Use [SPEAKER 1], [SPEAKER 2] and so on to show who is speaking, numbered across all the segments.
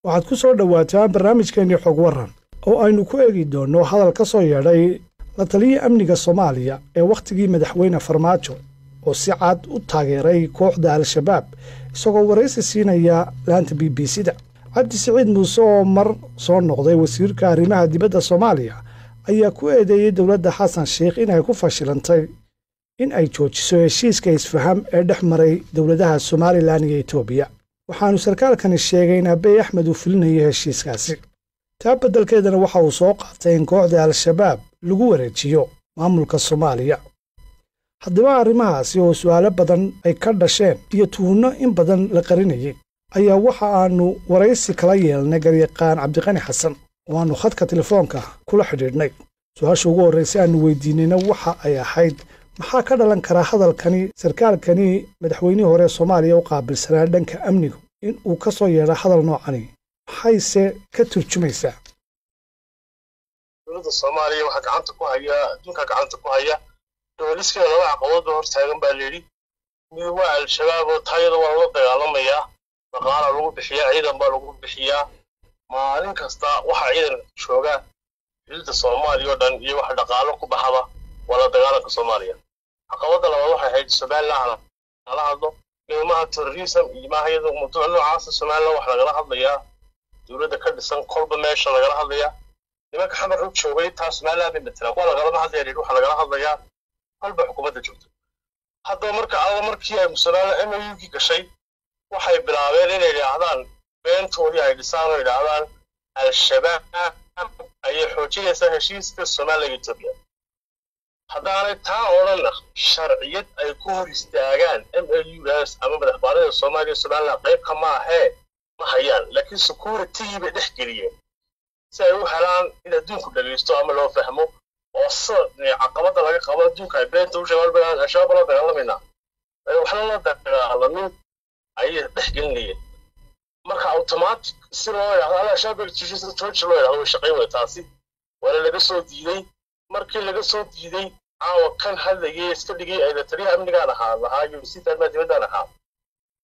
[SPEAKER 1] waxaad ku soo dhawaataan barnaamijkeennii xog waran oo aynu ku eegi doonno hadal ka soo yeedhay la taliya amniga Soomaaliya ee wakhtigii madaxweyne Farmaajo oo si cad u taageeray kooxda Al-Shabaab isagoo wareysi siinaya laanta BBC-da. Cabdi Saciid Muuse oo mar soo noqday wasiirka arrimaha dibadda Soomaaliya ayaa ku eedeeyay dowladda Xasan Sheikh inay ku fashilantay in ay joojiso heshiiska isfaham ee dhex maray dowladaha Somaliland iyo Itoobiya. waxaanu sarkaalkani sheegay in Abiy Ahmed uu fulinayo heshiiskaasi. taa beddelkeedana waxa uu soo qaatay in kooxda Al-Shabaab lagu wareejiyo maamulka Soomaaliya. haddaba arrimahaasi oo su'aalo badan ay ka dhasheen iyo tuhunno in badan la qarinayay ayaa waxa aanu waraysi kala yeelnay garyaqaan Cabdiqani Xasan oo aanu khadka telefoonka kula xidhiidhnay. su-aasha ugu horreysay aanu weydiinayna waxa ay ahayd maxaa ka dhalan kara hadalkani sarkaalkani madaxweynihii hore Soomaaliya u qaabilsanaa dhanka amniga in uu ka soo yeedho hadal noocani maxayse ka turjumaysaa?
[SPEAKER 2] dowladda Soomaaliya waxa gacanta ku haya adduunka gacanta ku haya dowladda laba caqabad hor taagan baa leeyahay mid waa Al-Shabaab oo taayada waa la dagaalamaya dhaqaalaha lagu bixiyaa ciidan baa lagu bixiyaa maalin kasta waxa ciidan jooga dowladda Soomaaliya oo dhan iyo waxa dhaqaalo ku baxaba wala dagaalanka Soomaaliya caqabada labaad waxay ahayd Somaliland la hadlo qiimaha terrorism iyo maahayada mawduuc noocaas Somaliland wax laga hadlayaa dowladda ka dhisan kolba meesha laga hadlayaa nimanka xamar u joogay taas Somaliland midna wala galama hadlayay wax laga hadlayaa qalba xukuumadda joogto hadda markii ay Somaliland MOU gashay waxay bilaabeen inay yiraahdaan beentoodii ay dhisaan oo yiraahdaan Al-Shabaab ay xoojinaysaa heshiiska Soomaaliya iyo Itoobiya haddaanay taa odhanna sharciyad ay ku hor istaagaan MOUs ama madaxbanida Soomaaliya iyo Somaliland qayb kama ahee ma hayaan laakiin security bay dhex geliyeen si ay u helaan in adduunku dhageysto ama loo fahmo oo caqabada laga qabo adduunka ay beenta u sheegaan badan Al-Shabaab la dagaalamayna wax la dagaalamin ay dhex gelinayeen marka automatic si loo yiraahdo Al-Shabaab jijiisa George loo yiraahdo shaqeeyo taasi wala laga soo diiday markii laga soo diiday aawa kan hadlayay iska dhigay ay tariixa amniga lahaa iyo sida dibadda lahaa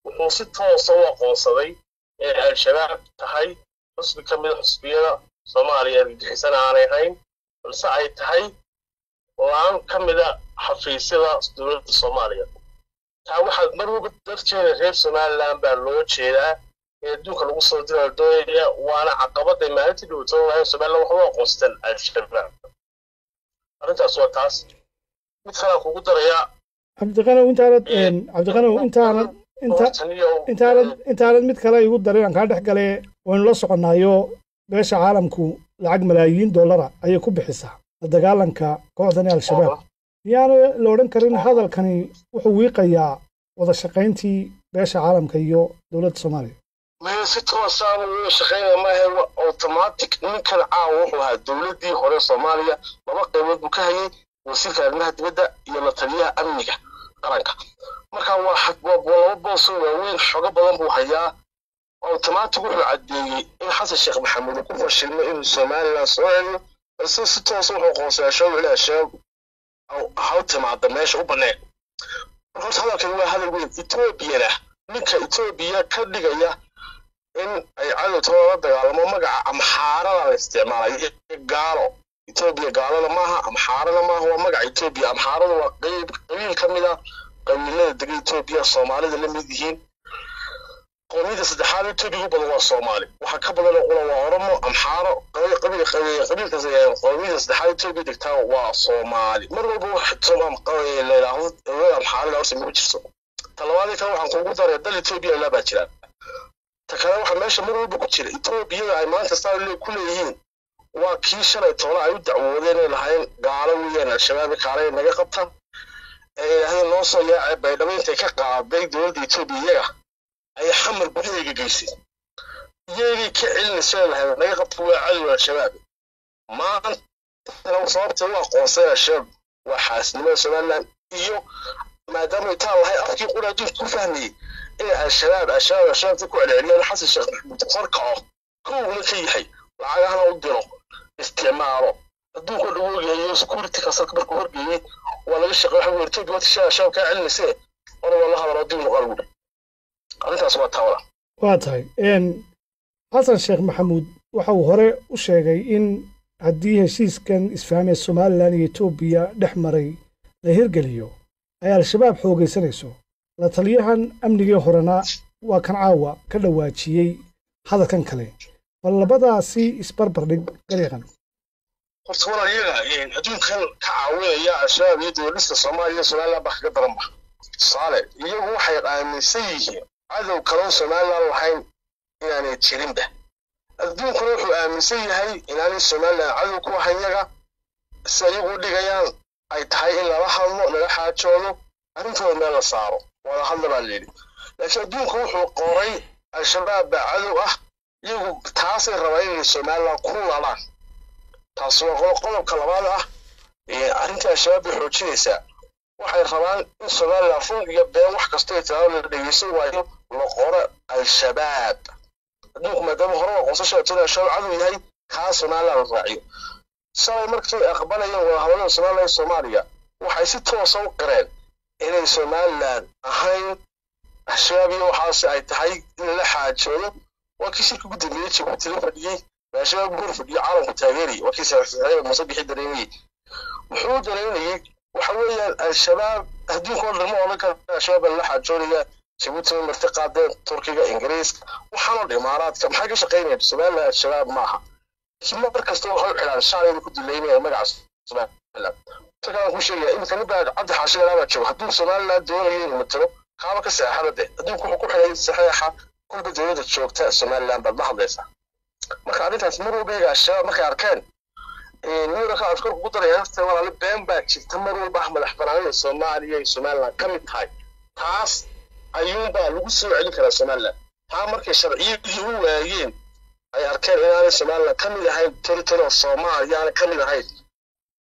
[SPEAKER 2] wuxuu si toos ah u aqoonsaday in Al-Shabaab tahay xusbi ka mid xusbiyada Soomaaliya ee bixisana aanay ahayn balse ay tahay laan ka mid ah xafiisyada dowladda Soomaaliya taa waxaa mar walba darteeda reer Somaliland baa loo jeedaa in adduunka lagu soo diro doonaya waana caqabada maalintii dhowto ee Somaliland wax loo aqoonsan Al-Shabaab arrintaas waa taas mid kale kugu daraya
[SPEAKER 1] Cabdiqani intaanad mid kale igu darin aan ka dhex galay waynu la soconaayo beesha caalamku lacag malaayiin dollar ayay ku bixisaa la dagaalanka kooxdan Al-Shabaab miyaana la odhan karin hadalkani wuxuu wiiqayaa wada shaqayntii beesha caalamka iyo dowladda Soomaaliya
[SPEAKER 2] ma si toos ah u shaqeynaya ma aha automatic ninkan wuxuu ahaa dowladdii hore Soomaaliya laba qaybood buu ka hayay wasiirka arrimaha dibadda iyo la taliyaha amniga qaranka marka waa laba boos oo weyn xogo badan buu hayaa automatic wuxuu cadeeyay in Xasan Sheikh Maxamuud ku fashilmay in Somaliland soo celiyo si toos ah wuxuu qorsheeyay Al-Shabaab أو هاوتم هذا ماشي وبناء. رخص هذا كلمة هذا الوين إثيوبيا نك إثيوبيا كدقيا إن أي عدد ترى على ما مجا أمحارة الاستعمال قالوا إثيوبيا قالوا لماها أمحارة لما هو مجا إثيوبيا أمحارة وقريب قليل كملا قليل دقي إثيوبيا الصومالي اللي مدهين قومية السدحات إثيوبيا بدو الصومالي وحكبنا نقول وعرمو أمحارة قبيل كذا قومية السدحات إثيوبيا دكتور والصومالي مرة بو حتى ما قوي اللي راهو أمحارة لا أرسم بوجسو تلوالي كانوا عن قوة دار إثيوبيا لا باتشلا تكلم واحد ماشي مرة بو كتير إثيوبيا أي ما تستوي اللي كل يهين وكيش أنا يطلع يودع وذين الحين قالوا ويانا الشباب كارين نجا قبطان هذا نوصل يا بيدمين تكقع بين دول إثيوبيا أي حمر بديك جيسي يجي كعلم سهل نجا قبطوا على الشباب ما لو صابت الله قوسنا الشباب وحاسنين سمعنا إيو ما دام يطلع هاي أفكي يقول أدون كفهني إيه الشباب تكون على عليا حاسس الشيخ محمود فرقه كل شيء حي وعلى هذا أقدره استعماره أدون كل وجه سكورتي كسر كبر كبر ولا الشيخ محمود يرتب وقت الشباب كان علم سهل وأنا والله هذا ردي مقاربه أنت أصبحت هولا
[SPEAKER 1] واتاي xasan sheekh maxamuud waxa uu hore u sheegay in haddii heshiiskan isfahmee somalilan iyo etoobiya dhex maray la hirgeliyo ay al-shabaab xoogaysanayso la taliyahan amnigii horena waa kan caawa ka dhawaajiyey hadalkan kale bal labadaasi isbarbardhig gariiqan
[SPEAKER 2] horta walaalayaga adduunkan ka caawinaya al-shabaab iyo dowladista soomaaliya iyo somaliland baa kaga daranba tusaale iyagu waxay aaminsan yihiin cadow kaloo somaliland lahayn inaanay jirinba adduunkuna wuxuu aaminsan yahay inaanay somaliland cadow ku ahayn yaga si iyagu dhigayaan ay tahay in lala hadlo lala xaajoodo arrintooda meel la saaro wada hadla baa layidhi laakiin adduunku wuxuu qoray al-shabaab baa cadow ah iyagu taasay rabaan inay somaliland ku lalaan taas waa qodobka labaad ah arrinta al-shabaab bay xoojinaysaa waxay rabaan in somaliland run iyo been wax kastoo ay tilaabo la dhegeysan waayo la qoro al-shabaab adduunku maadaama hore waa qorsasha al-shabaab cadow yahay kaa somaliland la raaciyo shalay markii aqbalayeen wadahadallada somaliland iyo soomaaliya waxay si toosa u qireen inay somaliland ahayn al-shabaab iyo waxaase ay tahay in la xaajoodo waa kii shirka ugu dambeeyey jabuuti la fadhiyey al-shabaab guri fadhiyo caalamku taageerayay waa kii saxiixyada muuse bixi dareemayey wuxuu dareemayey waxa weeyaan al-shabaab adduunka oo dhan ma odhan kara al-shabaab baa la xaajoonaya jabuuti way marti qaadeen turkiga ingiriiska waxaanoo dhan imaaraadka maxay ka shaqaynayaan somaliland al-shabaab maaha mar kasta waxay u xidhaan shaalayda ku duleynaya magaca somaliland markaan ku sheegaya iminka nin baa cabdi xaashi galaabaa jooga hadduu somaliland doonayo inuu matalo kaaba ka seexada de adduunku wuxuu ku xidhay saxeexa kulba dowladda joogta somaliland baad la hadlaysaa marka arrintaas mar walba iyaga al-shabaab markay arkeen nimanka aad kor kugu daraya nafta walaali been baa jirta mar walba madax banaanida soomaaliya iyo somaliland ka mid tahay taas ayuunbaa lagu soo celin karaa somaliland taa markay sharciyadii u waayeen ay arkeen inaanay somaliland ka mid ahayn territory of soomaaliya aanay ka mid ahayn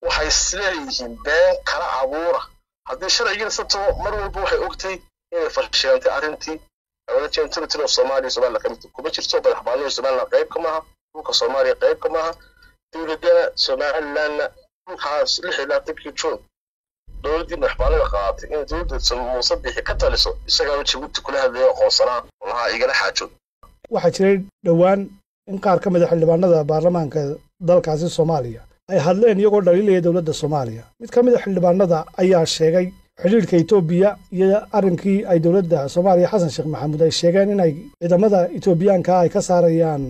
[SPEAKER 2] waxay isleeyihiin been kala abuura haddii sharcigiina sabtoo mar walba waxay ogtay inay fashilantay arrintii wada jeen territory of soomaaliya somaliland ka mid kuma jirto madax banaanida somaliland qayb ka maaha dhulka soomaaliya qayb ka maaha dowladana somalilandna dhulkaas 16 juun dowladdii madaxbanida qaadatay in dowladda muuse bixi ka taliso isagaa jabuuti kula hadlayo aqoonsanaa lahaa igala xaajood
[SPEAKER 1] waxaa jiray dhowaan in qaar ka mid a xildhibaanada baarlamaanka dalkaasi soomaaliya ay hadleen iyagoo dhaliilaya dowladda soomaaliya mid ka mid a xildhibaanada ayaa sheegay xidhiidhka etoobiya iyo arrinkii ay dowladda soomaaliya xasan sheekh maxamuud ay sheegeen inay ciidamada etoobiyaanka ay ka saarayaan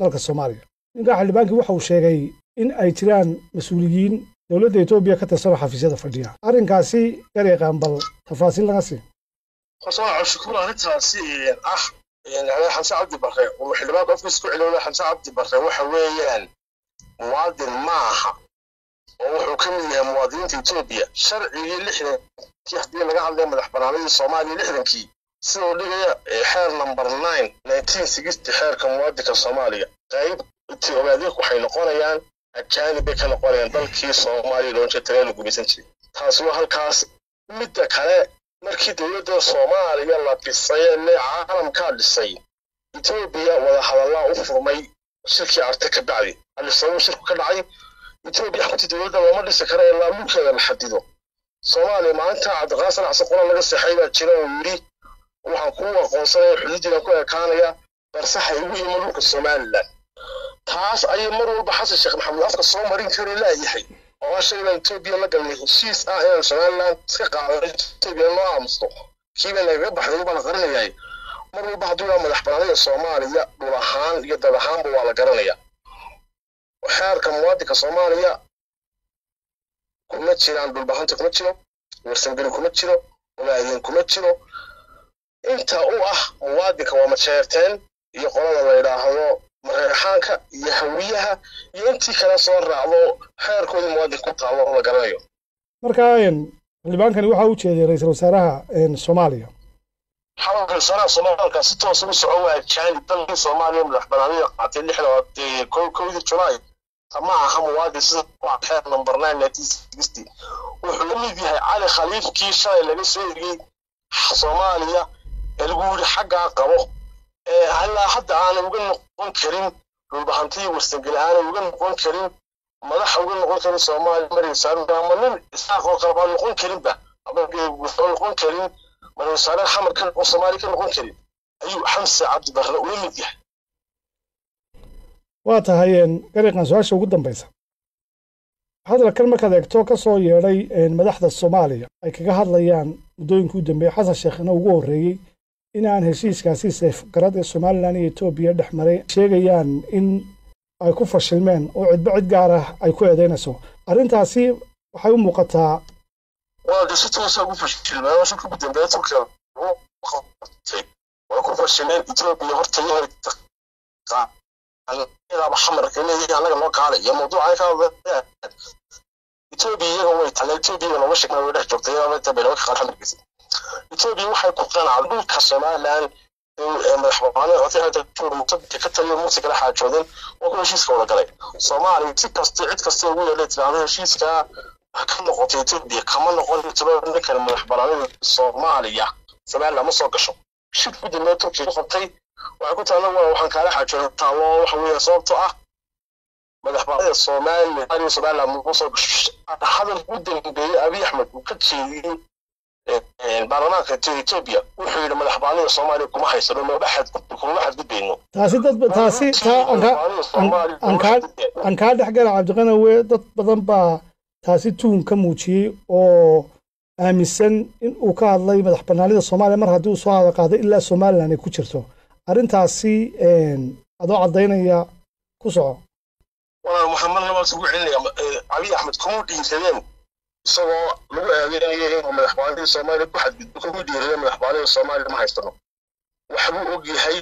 [SPEAKER 1] dalka soomaaliya ninkaa xildhibaankii waxa uu sheegay in ay jiraan mas-uuliyiin dowladda etoobiya ka tirsanoo xafiisyada fadhiya arrinkaasi gareeqaan bal tafaasiil laga sii
[SPEAKER 2] horta shukuur arrintaasi xamse cabdi barre uu xildhibaanka ofkiis ku celiyay xamse cabdi barre waxa weeyaan muwaadin ma aha oo wuxuu ka mid yahay muwaadiniinta etoobiya sharcigii 60kii haddii laga hadlaya madax banaanidii soomaaliya 60kii sidoo dhigaya xeer number 9 1960 xeerka muwaadinka soomaaliya qayb intii ogaadeenku waxay noqonayaan akaani bay ka noqonayaan dalkii soomaaliya loo jeeday inuu gumaysan jiray taasi waa halkaas midda kale markii dowladda soomaaliya la dhisay ee caalamka dhisay etoobiya wada hadallaa u furmay shirkii arte ka bacdi alisoo shirku ka dhacay etoobiya xabti dowladda looma dhisi karo ilaa mulkeeda la xadido soomaaliya maanta cabdiqaasim xasan qolan laga saxay baa jira oo yidhi waxaan ku aqoonsanaya xuduudiina ku ekaanaya balse ha igu iman dhulka somaliland taas ayay mar walba xasan sheekh maxamuud afka soo marin kari laayahay oo shayga etoobiya la galnay heshiis ah inaan somaliland iska qaado etoobiya loo aamusto kiiba lagaga baxday baa la qarinayaa mar walba hadduu yaa madax banaanida soomaaliya dhul ahaan iyo dad ahaanba waa la garanayaa xeerka muwaadinka soomaaliya kuma jiraan dhulbahanta kuma jiro warsangeli kuma jiro ogaadeen kuma jiro inta u ah muwaadinka waa majeerteen iyo qolada la yidhaahdo mareexaanka iyo hawiyaha iyo intii kala soo raacdo xeerkoodii muwaadinka ku taalo la garanayo
[SPEAKER 1] markaa xildhibaankani waxa uu jeeday ra'iisul wasaaraha soomaaliya
[SPEAKER 2] xalalka wasaaraha soomaaliya si toos ugu socon waa jaani dalkii soomaaliya madax banaanida qaatay 6 Julaay ma aha muwaadin sida xeer number 9 1960 wuxuu la mid yahay cali khaliifkii shalay laga soo yiri soomaaliya ee lagu yiri xagga qabo ilaa hadda aan uga noqon karin dhulbahantii warsangeli aan uga noqon karin madax uga noqon karin Soomaaliya mariisaan dhammaan isaaqoo qalab noqon karin ba ama wuxuu noqon karin mariisaan xamarkan oo Soomaaliya ka noqon karin ayuu xamse cabdi barre u mid yahay
[SPEAKER 1] waa tahay gariiqan su-aasha ugu dambaysa hadalkan markaad eegto ka soo yeedhay madaxda Soomaaliya ay kaga hadlayaan muddooyinkii u dambeeyay Xasan Sheekhna ugu horreeyay inaan heshiiskaasi safgarad ee Soomaaliland iyo Itoobiya dhex maray sheegayaan in ay ku fashilmeen oo cidba cid gaar ah ay ku eedeynayso arrintaasi waxay u muuqataa
[SPEAKER 2] waa dhisitaas ugu fashilmeen oo shirku dambeeyay Turkiga waa ku fashilmeen Itoobiya horta ila maxamed kaleeyay anaga loo kaalay iyo mawduuca ka hadlay Itoobiya way talay Itoobiya loo shaqeeyo way dhex joogtay ama tabeelo ka qaxan Itoobiya waxay ku qanacday dhulka Soomaaliland madaxweynaha hoteelada turmada ka taliyo muusiga la xaajoodan oo ku heshiiska wada galay Soomaaliya si kasta cid kasta ugu yeelay tiraahdo heshiiska ka noqotay Itoobiya kama noqon Itoobiya kale madaxweynaha Soomaaliya Soomaaliland ma soo gasho shirku dambeeyay Turkiga qabtay waxaan ku taalo waxaan kala xaajooday taalo waxa weeye sababtoo ah madaxweynaha Soomaaliland ma soo gasho hadal u dambeeyay Abiy Ahmed uu ka jeediyay baarlamaanka Itoobiya wuxuu yiri madaxweynaha Soomaaliya kuma haysano ma baxad gudbeyno
[SPEAKER 1] taasi dad taasi aan ka dhaxgal Cabdiqanawe dad badan baa taasi tuun ka muujiyay oo aaminsan in uu ka hadlay madaxweynaha Soomaaliya mar haddii uu soo hada qaaday ilaa Soomaaliland ay ku jirto arrintaasi adoo cadeynaya ku soco
[SPEAKER 2] walaal Muhammad Nawal sugu celinaya Abiy Ahmed kuma dhiisadeen isagoo lagu eedeeyay inuu madaxweynaha Soomaaliya ku xadgudbo ku dhiiray madaxweynaha Soomaaliya ma haystano waxa uu og yahay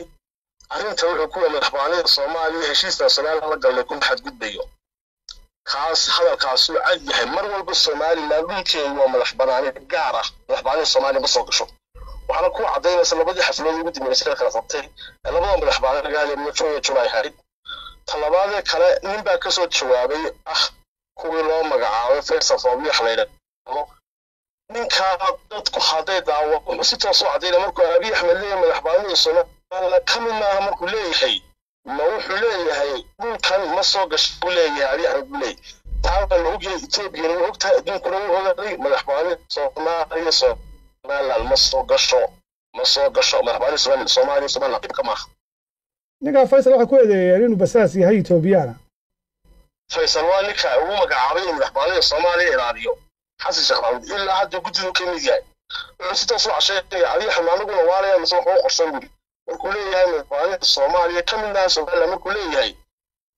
[SPEAKER 2] arrinta wuxuu ku madaxweynaha Soomaaliya heshiiska Soomaaliya la galay ku xadgudbayo kaas hadalkaas uu cad yahay mar walba Soomaaliland dhulkeedu waa madaxweynaha gaar ah madaxweynaha Soomaaliya ma soo gasho waxaana ku cadeynaysa labadii xaflad ugu dambeysay kala qabtay labada madaxweynaha gaali ma July hayd talabaad kale nin baa ka soo jawaabay kuwii loo magacaabay Faisal Fawzi xaleeyay ninka dadku haday daawo si toos ah cadeynay markuu Abiy Ahmed leeyahay madaxweynaha Soomaaliya kamina markuu leeyahay ma wuxuu leeyahay dhulkan ma soo gasho leeyahay Abiy Ahmed leeyahay taaba loo geeyay Itoobiya loo ogtahay adduunkuna uu ogaaday madaxweynaha Soomaaliya ma soo gasho madaxweynaha Soomaaliya kama
[SPEAKER 1] ninka Faisal waxa ku eedeeyay inuu basaas yahay Itoobiyana
[SPEAKER 2] Faisal waa ninka ugu magacaabay madaxweynaha Soomaaliya ilaaliyo Xasan Sheekh Maxamuud ilaa hadda guddiga ka mid yahay wuxuu si toos ah sheegay Abiy Ahmed anaguna waalaya ma soo qorsan buri markuu leeyahay madaxweynaha Soomaaliya ka mid ah Soomaaliya markuu leeyahay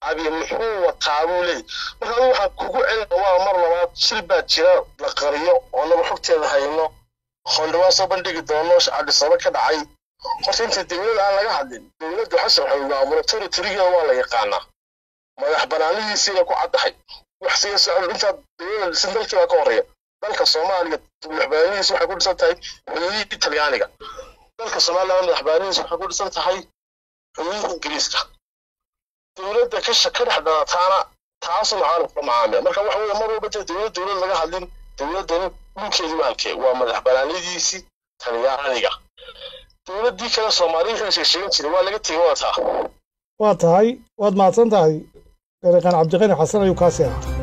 [SPEAKER 2] Abiy muxuu wataa buu leeyahay marka waxa kugu celin mar labaad shil baa jira la qariyo oo lagu xogteeda hayno khondawaa soo bandhigi doono Addis Ababa ka dhacay horta inta dawladda aan laga hadlin dawladdu xasan waxay maamultay tiriga waa la yaqaanaa madaxbanaanidiisa ku cadahay wax si socod inta dawladda sindalka ka horeeya dalka Soomaaliya madaxbanaanidiisa waxay ku dhisan tahay xuduudda Talyaaniga dalka Soomaaliya madaxbanaanidiisa waxay ku dhisan tahay xuduudda Ingiriiska dawladda ka shaqada taana taas oo caalamka macaamil marka waxa weeye mar walba dawladda laga hadlin dawladdan dhulkeedu waa madaxbanaanidiisa Talyaaniga dawladdii kale Soomaaliya waxay sheegeen jiray waa laga tagay waa tahay
[SPEAKER 1] waad mahadsan tahay gariiqan Cabdiqani Xasan ayuu ka saaray